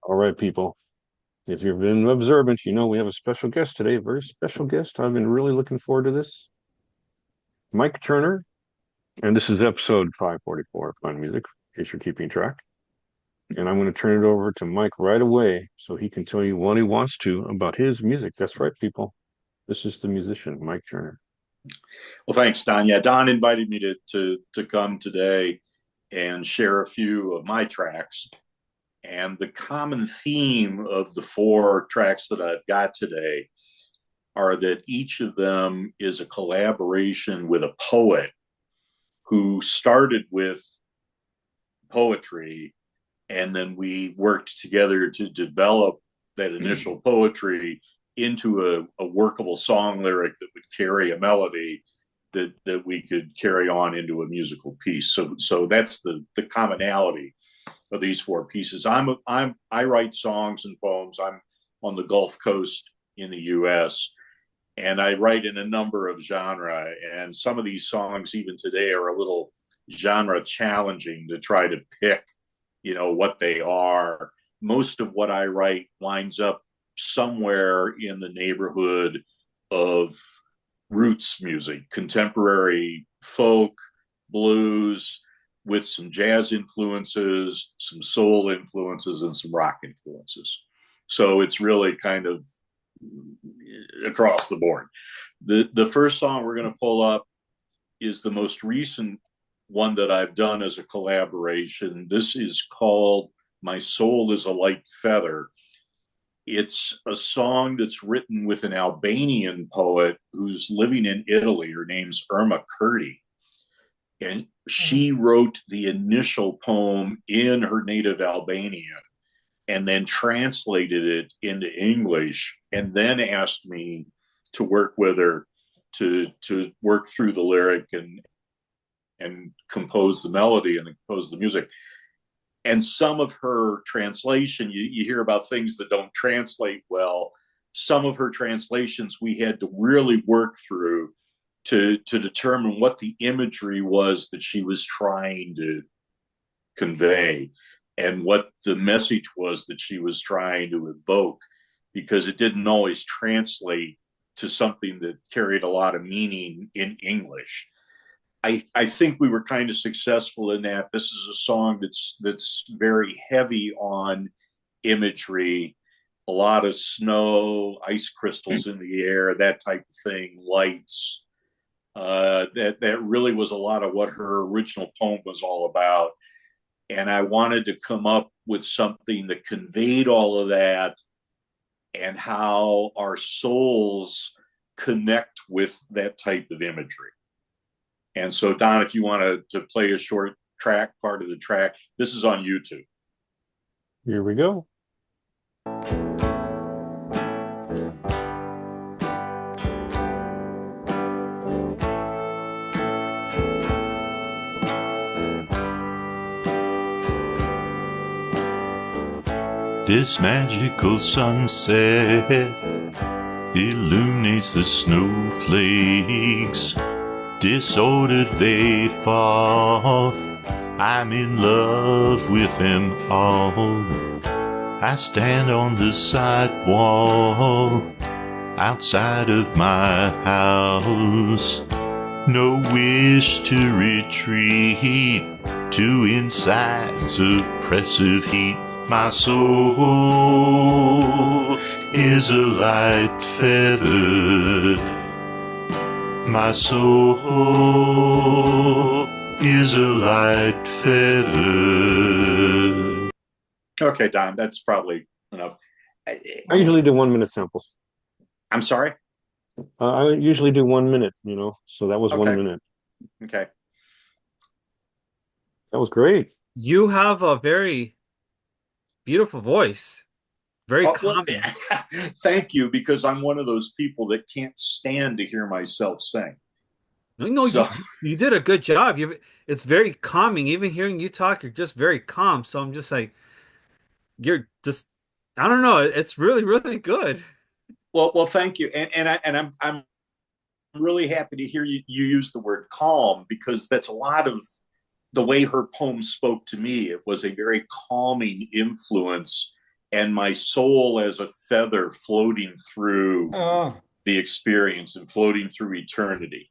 All right, people. If you've been observant, you know we have a special guest today, a very special guest. I've been really looking forward to this. Mike Turner, and this is episode 544 of Fun Music, in case you're keeping track. And I'm going to turn it over to Mike right away so he can tell you what he wants to about his music. That's right, people. This is the musician, Mike Turner. Well, thanks, Don. Yeah, Don invited me to come today and share a few of my tracks. And the common theme of the four tracks that I've got today are that each of them is a collaboration with a poet who started with poetry, and then we worked together to develop that initial poetry into a workable song lyric that would carry a melody that we could carry on into a musical piece. So that's the commonality of these four pieces. I write songs and poems. I'm on the Gulf Coast in the U.S. and I write in a number of genre. And some of these songs, even today, are a little genre challenging to try to pick, what they are. Most of what I write winds up somewhere in the neighborhood of roots music, contemporary folk, blues, with some jazz influences, some soul influences, and some rock influences. So it's really kind of across the board. The first song we're going to pull up is the most recent one that I've done as a collaboration. This is called My Soul is a Light Feather. It's a song that's written with an Albanian poet who's living in Italy. Her name's Irma Kurti. And she wrote the initial poem in her native Albanian and then translated it into English and then asked me to work with her to work through the lyric and compose the melody and compose the music. And some of her translation, you hear about things that don't translate well. Some of her translations we had to really work through to determine what the imagery was that she was trying to convey and what the message was that she was trying to evoke, because it didn't always translate to something that carried a lot of meaning in English. I think we were kind of successful in that. This is a song that's very heavy on imagery, a lot of snow, ice crystals in the air, that type of thing, lights. That really was a lot of what her original poem was all about. And I wanted to come up with something that conveyed all of that and how our souls connect with that type of imagery. And so, Don, if you want to play a short track, part of the track, this is on YouTube. Here we go. This magical sunset illuminates the snowflakes. Disordered they fall. I'm in love with them all. I stand on the sidewalk outside of my house. No wish to retreat to inside's oppressive heat. My soul is a light feather. My soul is a light feather. Okay, Don, that's probably enough. I usually do 1 minute samples. I'm sorry? I usually do 1 minute, so that was Okay. 1 minute. Okay. That was great. You have a very beautiful voice. Very calming. Well, thank you, because I'm one of those people that can't stand to hear myself sing. No, so, you did a good job. It's very calming. Even hearing you talk, you're just very calm. So I'm just like, you're just, I don't know. It's really, really good. Well, thank you. And I'm really happy to hear you use the word calm, because that's a lot of the way her poem spoke to me. It was a very calming influence and my soul as a feather floating through Oh, the experience and floating through eternity.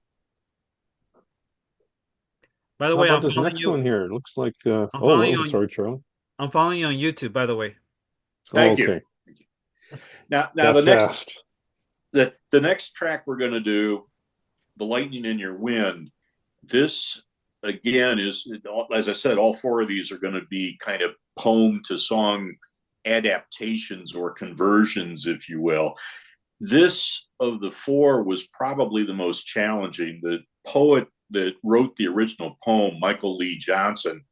by the How way, about this next one here? It looks like, I'm oh, following well, you on sorry, Charlie. I'm following you on YouTube, by the way. Oh, Thank you. okay. Now That the next fast. the next track we're going to do, "The Lightning in Your Wind." This again is, as I said, all four of these are going to be kind of poem to song adaptations or conversions, if you will. This of the four was probably the most challenging. The poet that wrote the original poem, Michael Lee Johnson,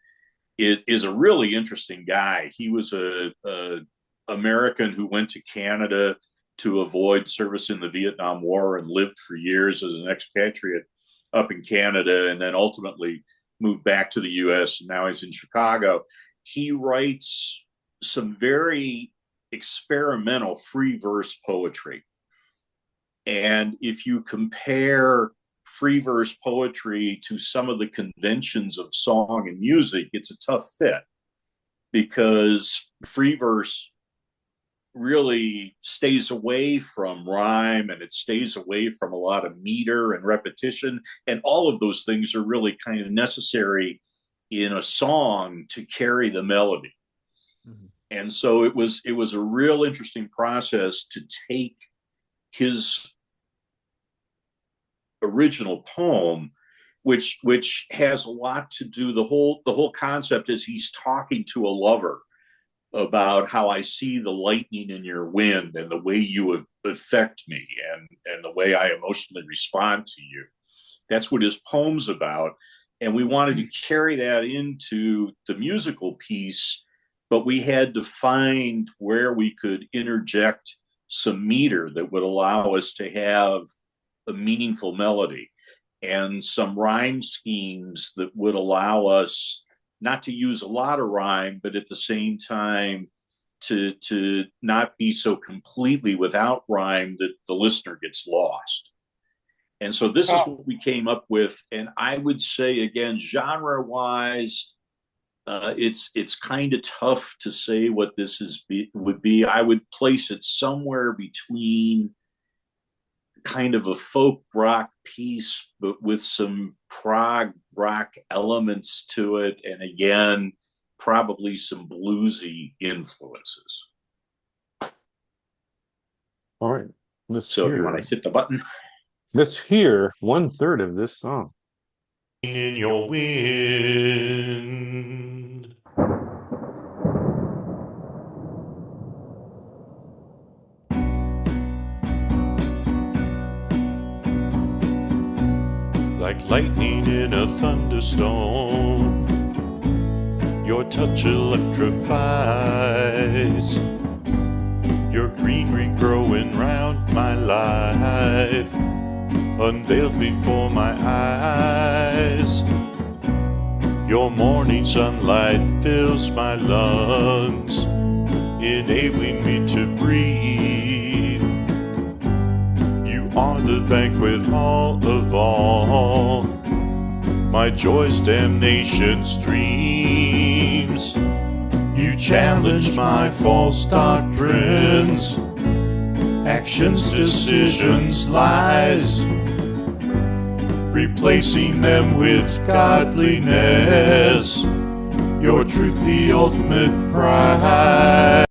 is a really interesting guy. He was a American who went to Canada to avoid service in the Vietnam War and lived for years as an expatriate up in Canada, and then ultimately moved back to the U.S. And now he's in Chicago. He writes some very experimental free verse poetry. And if you compare free verse poetry to some of the conventions of song and music, it's a tough fit because free verse really stays away from rhyme and it stays away from a lot of meter and repetition. And all of those things are really kind of necessary in a song to carry the melody. Mm-hmm. And so it was a real interesting process to take his original poem, which has a lot to do, the whole concept is he's talking to a lover about how I see the lightning in your wind and the way you affect me and the way I emotionally respond to you. That's what his poem's about. And we wanted to carry that into the musical piece, but we had to find where we could interject some meter that would allow us to have a meaningful melody and some rhyme schemes that would allow us not to use a lot of rhyme, but at the same time to not be so completely without rhyme that the listener gets lost. And so this is what we came up with. And I would say, again, genre wise, it's kind of tough to say what this would be. I would place it somewhere between kind of a folk rock piece, but with some prog rock elements to it. And again, probably some bluesy influences. All right. So if you want to hit the button. Let's hear 1/3 of this song. In your wind. Like lightning in a thunderstorm, your touch electrifies. Your greenery growing round my life, unveiled before my eyes. Your morning sunlight fills my lungs, enabling me to breathe. You are the banquet hall of all my joy's damnation streams. You challenge my false doctrines, actions, decisions, lies, replacing them with godliness, your truth the ultimate prize.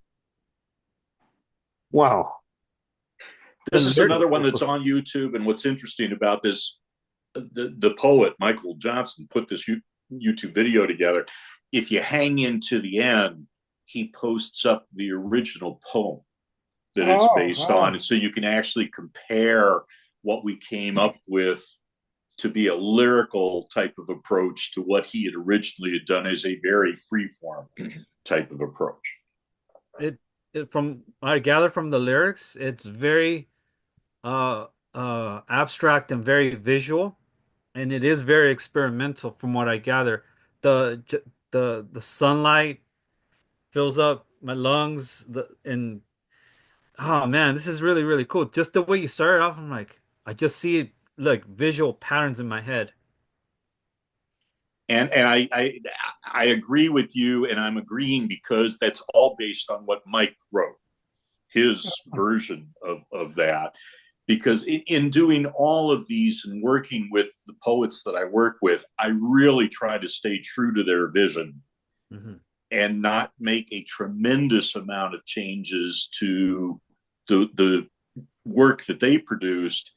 Wow. This is another one that's on YouTube, and what's interesting about this, the poet, Michael Johnson, put this YouTube video together. If you hang into the end, he posts up the original poem that it's based on. And so you can actually compare what we came up with to be a lyrical type of approach to what he had originally done as a very freeform type of approach. It from what I gather from the lyrics, it's very abstract and very visual, and it is very experimental from what I gather. The the sunlight fills up my lungs, and oh man, this is really, really cool. Just the way you started off, I'm like, I just see like visual patterns in my head. And I agree with you, and I'm agreeing because that's all based on what Mike wrote, his version of that. Because in doing all of these and working with the poets that I work with, I really try to stay true to their vision and not make a tremendous amount of changes to the work that they produced,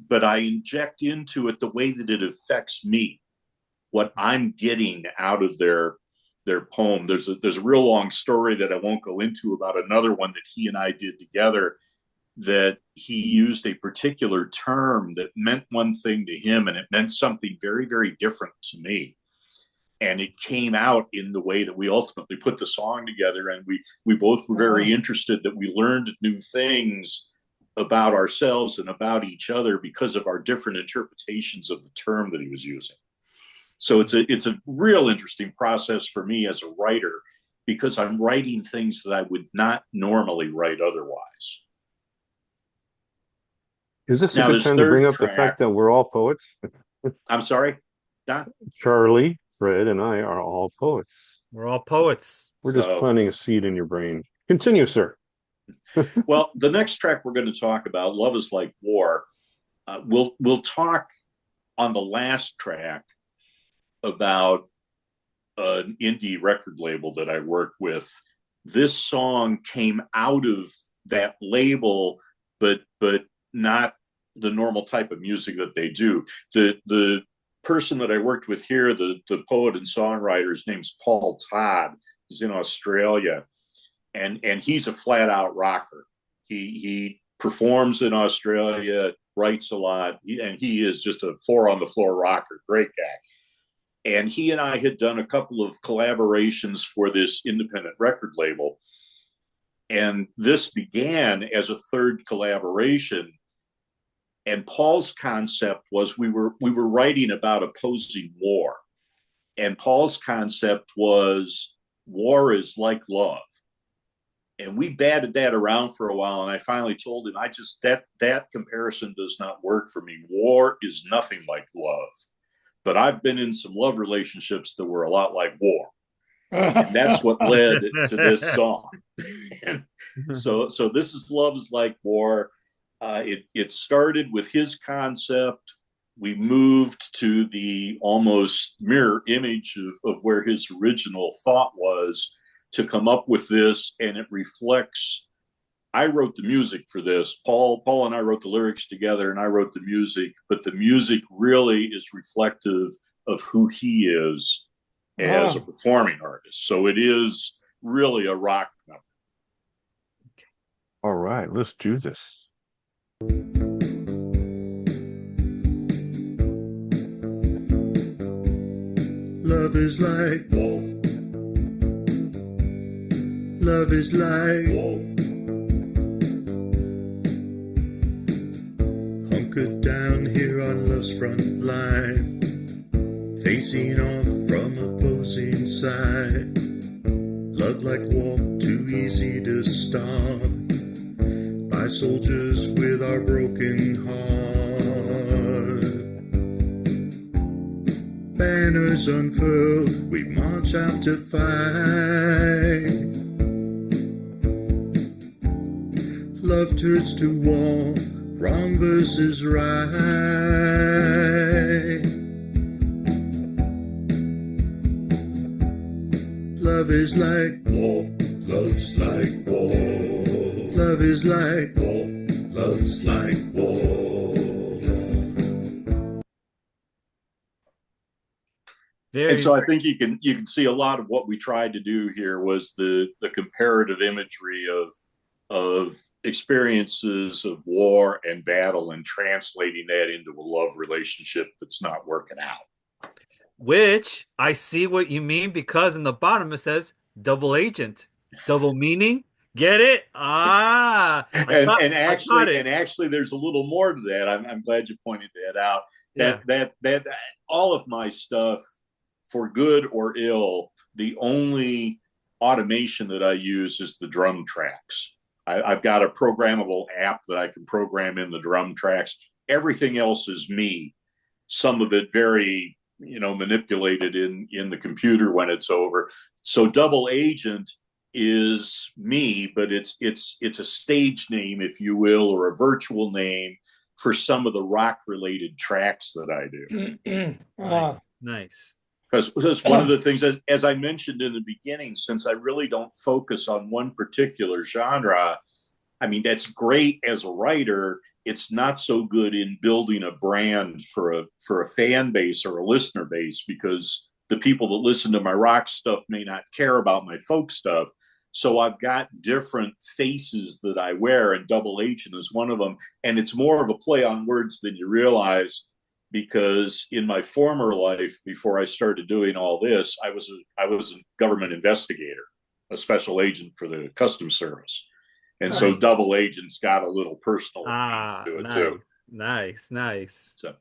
but I inject into it the way that it affects me, what I'm getting out of their poem. There's a real long story that I won't go into about another one that he and I did together, that he used a particular term that meant one thing to him and it meant something very, very different to me. And it came out in the way that we ultimately put the song together. And we both were very interested that we learned new things about ourselves and about each other because of our different interpretations of the term that he was using. So it's a real interesting process for me as a writer, because I'm writing things that I would not normally write otherwise. Is this a good time to bring up the fact that we're all poets? I'm sorry, Don? Charlie, Fred, and I are all poets. We're all poets. We're just planting a seed in your brain. Continue, sir. Well, the next track we're going to talk about, Love is Like War, we'll talk on the last track about an indie record label that I work with. This song came out of that label, but not the normal type of music that they do. The person that I worked with here, the poet and songwriter, his name's Paul Todd. He's in Australia, and he's a flat out rocker. He performs in Australia, writes a lot, and he is just a 4 on the floor rocker. Great guy. And he and I had done a couple of collaborations for this independent record label. And this began as a third collaboration. And Paul's concept was we were writing about opposing war. And Paul's concept was war is like love. And we batted that around for a while. And I finally told him, that comparison does not work for me. War is nothing like love. But I've been in some love relationships that were a lot like war. And that's what led to this song. And so this is Love is Like War. It started with his concept. We moved to the almost mirror image of where his original thought was to come up with this. And it reflects, I wrote the music for this. Paul and I wrote the lyrics together, and I wrote the music, but the music really is reflective of who he is as a performing artist. So it is really a rock number. All right, let's do this. Love is like war. Love is like war. Hunkered down here on love's front line, facing off from opposing side. Love like war, too easy to stop, by soldiers with our broken heart. Banners unfurled, we march out to fight. Love turns to war, wrong versus right. Love is like war, love's like war. Love is like war, love's like war. And so I think you can see a lot of what we tried to do here was the comparative imagery of experiences of war and battle and translating that into a love relationship that's not working out. Which I see what you mean, because in the bottom it says double agent, double meaning. Get it? And actually, there's a little more to that. I'm glad you pointed that out. That all of my stuff, for good or ill, the only automation that I use is the drum tracks. I've got a programmable app that I can program in the drum tracks. Everything else is me. Some of it very manipulated in the computer when it's over. So double agent is me, but it's a stage name, if you will, or a virtual name for some of the rock related tracks that I do. Nice. Because one of the things, as I mentioned in the beginning, since I really don't focus on one particular genre, I mean, that's great as a writer. It's not so good in building a brand for a fan base or a listener base, because the people that listen to my rock stuff may not care about my folk stuff. So I've got different faces that I wear, and double agent is one of them. And it's more of a play on words than you realize, because in my former life, before I started doing all this, I was a government investigator, a special agent for the Customs Service. And so double agent's got a little personal to it nice, too. nice. So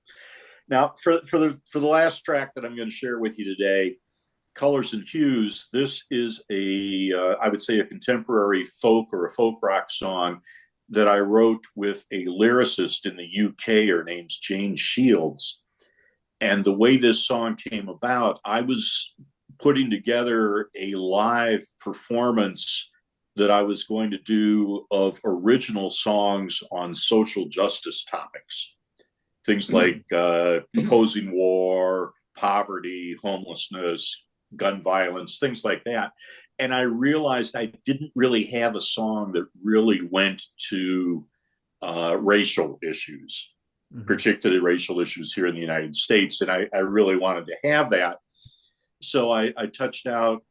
now for the last track that I'm going to share with you today, Colors and Hues, this is I would say a contemporary folk or a folk rock song that I wrote with a lyricist in the UK. Her name's Jane Shields. And the way this song came about, I was putting together a live performance that I was going to do of original songs on social justice topics. Things like opposing war, poverty, homelessness, gun violence, things like that. And I realized I didn't really have a song that really went to racial issues, particularly racial issues here in the United States. And I really wanted to have that. So I touched out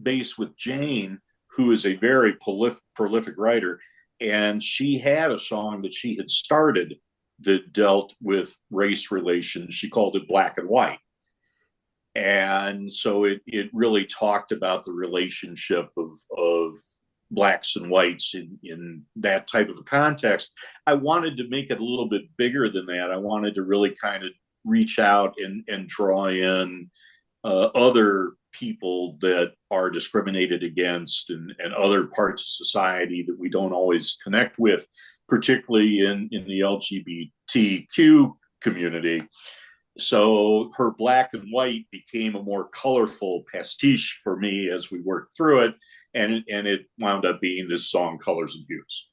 base with Jane, who is a very prolific writer. And she had a song that she had started that dealt with race relations. She called it Black and White. And so it really talked about the relationship of blacks and whites in that type of a context. I wanted to make it a little bit bigger than that. I wanted to really kind of reach out and draw in other people that are discriminated against and other parts of society that we don't always connect with, particularly in the LGBTQ community. So her Black and White became a more colorful pastiche for me as we worked through it, and it wound up being this song, Colors and Hues.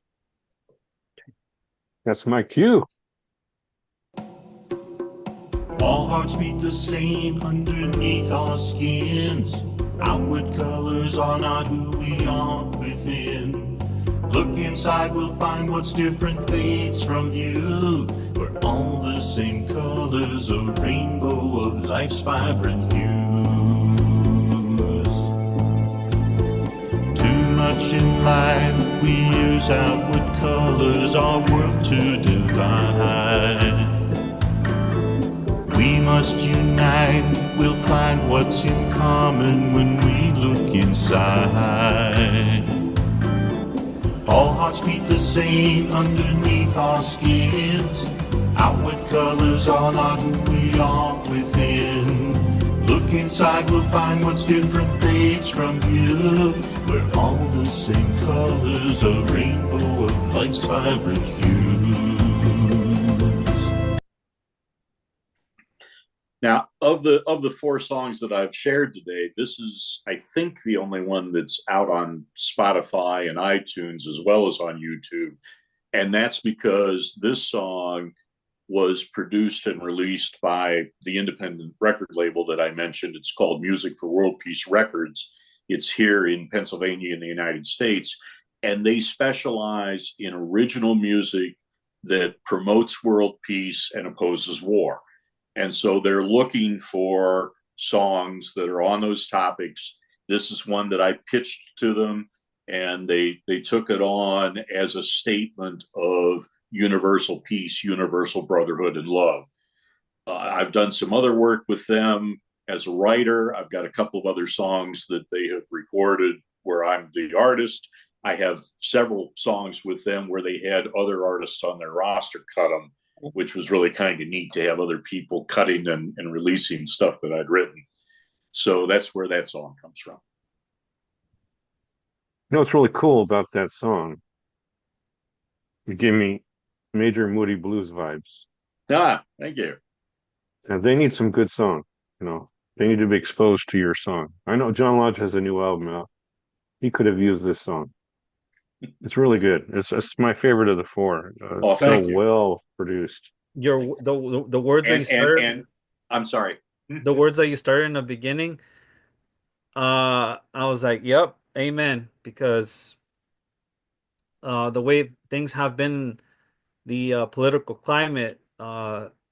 That's my cue. All hearts beat the same underneath our skins. Outward colors are not who we are within. Look inside, we'll find what's different fades from view. We're all the same colors, a rainbow of life's vibrant hues. Too much in life, we use outward colors, our world to divide. We must unite, we'll find what's in common when we look inside. All hearts beat the same underneath our skins. Outward colors are not who we are within. Look inside, we'll find what's different fades from view. We're all the same colors, a rainbow of life's vibrant hues. Now, of the four songs that I've shared today, this is, I think, the only one that's out on Spotify and iTunes as well as on YouTube. And that's because this song was produced and released by the independent record label that I mentioned. It's called Music for World Peace Records. It's here in Pennsylvania in the United States. And they specialize in original music that promotes world peace and opposes war. And so they're looking for songs that are on those topics. This is one that I pitched to them, and they took it on as a statement of universal peace, universal brotherhood, and love. I've done some other work with them as a writer. I've got a couple of other songs that they have recorded where I'm the artist. I have several songs with them where they had other artists on their roster cut them, which was really kind of neat to have other people cutting and releasing stuff that I'd written. So that's where that song comes from. You know what's really cool about that song? It gave me major Moody Blues vibes. Ah, thank you. And they need some good songs. they need to be exposed to your song. I know John Lodge has a new album out. He could have used this song. It's really good. It's my favorite of the four. Oh, It's so thank you. well produced. The words that you started, And I'm sorry. the words that you started in the beginning, I was like, "Yep, amen," because the way things have been, the political climate,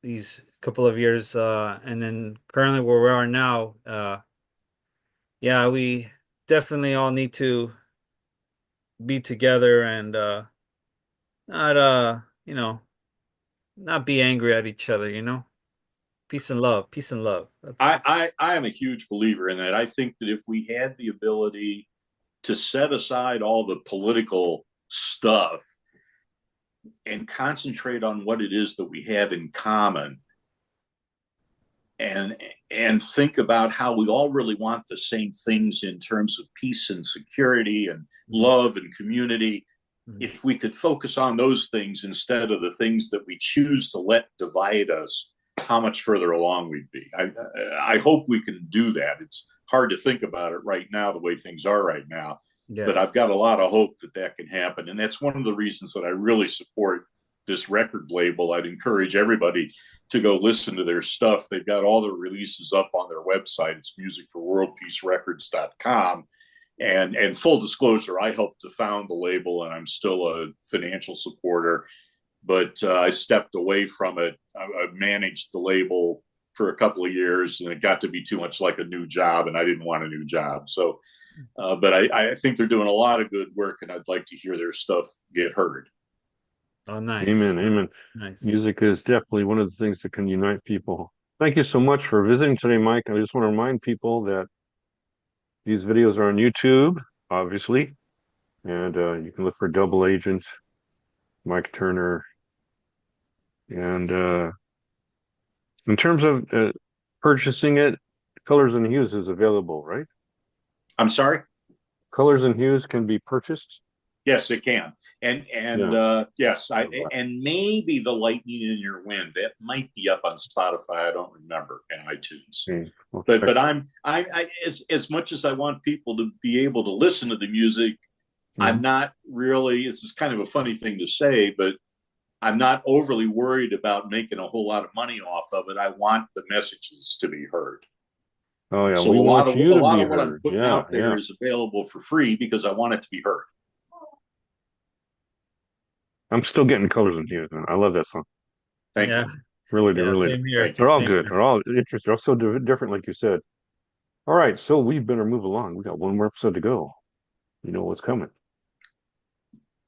these couple of years, and then currently where we are now, yeah, we definitely all need to be together and not not be angry at each other, Peace and love, peace and love. That's I am a huge believer in that. I think that if we had the ability to set aside all the political stuff and concentrate on what it is that we have in common, and think about how we all really want the same things in terms of peace and security and love and community. If we could focus on those things instead of the things that we choose to let divide us, how much further along we'd be. I hope we can do that. It's hard to think about it right now, the way things are right now, but yeah. I've got a lot of hope that that can happen. And that's one of the reasons that I really support this record label. I'd encourage everybody to go listen to their stuff. They've got all the releases up on their website. It's musicforworldpeacerecords.com. And full disclosure, I helped to found the label, and I'm still a financial supporter. But I stepped away from it. I managed the label for a couple of years, and it got to be too much like a new job, and I didn't want a new job. So, but I think they're doing a lot of good work, and I'd like to hear their stuff get heard. Oh, nice. Amen. Amen. Nice. Music is definitely one of the things that can unite people. Thank you so much for visiting today, Mike. I just want to remind people that these videos are on YouTube, obviously, and you can look for Double Agent, Mike Turner, and in terms of purchasing it, Colors and Hues is available, right? I'm sorry. Colors and Hues can be purchased. Yes, it can. And Yeah. yes, and maybe The Lightning in Your Wind, that might be up on Spotify. I don't remember, and iTunes. Okay. Well, But I as much as I want people to be able to listen to the music, I'm not really. This is kind of a funny thing to say, but I'm not overly worried about making a whole lot of money off of it. I want the messages to be heard. Oh yeah, So we want you a to lot be of what I'm heard. putting Yeah, out there yeah. is available for free because I want it to be heard. I'm still getting Colors and Hues, man. I love that song. Thank Yeah. you. Really do, Yeah. really do. Same here. Thank you. They're all Same good. here. They're all interesting. They're all so different, like you said. All right, so we better move along. We got one more episode to go. You know what's coming.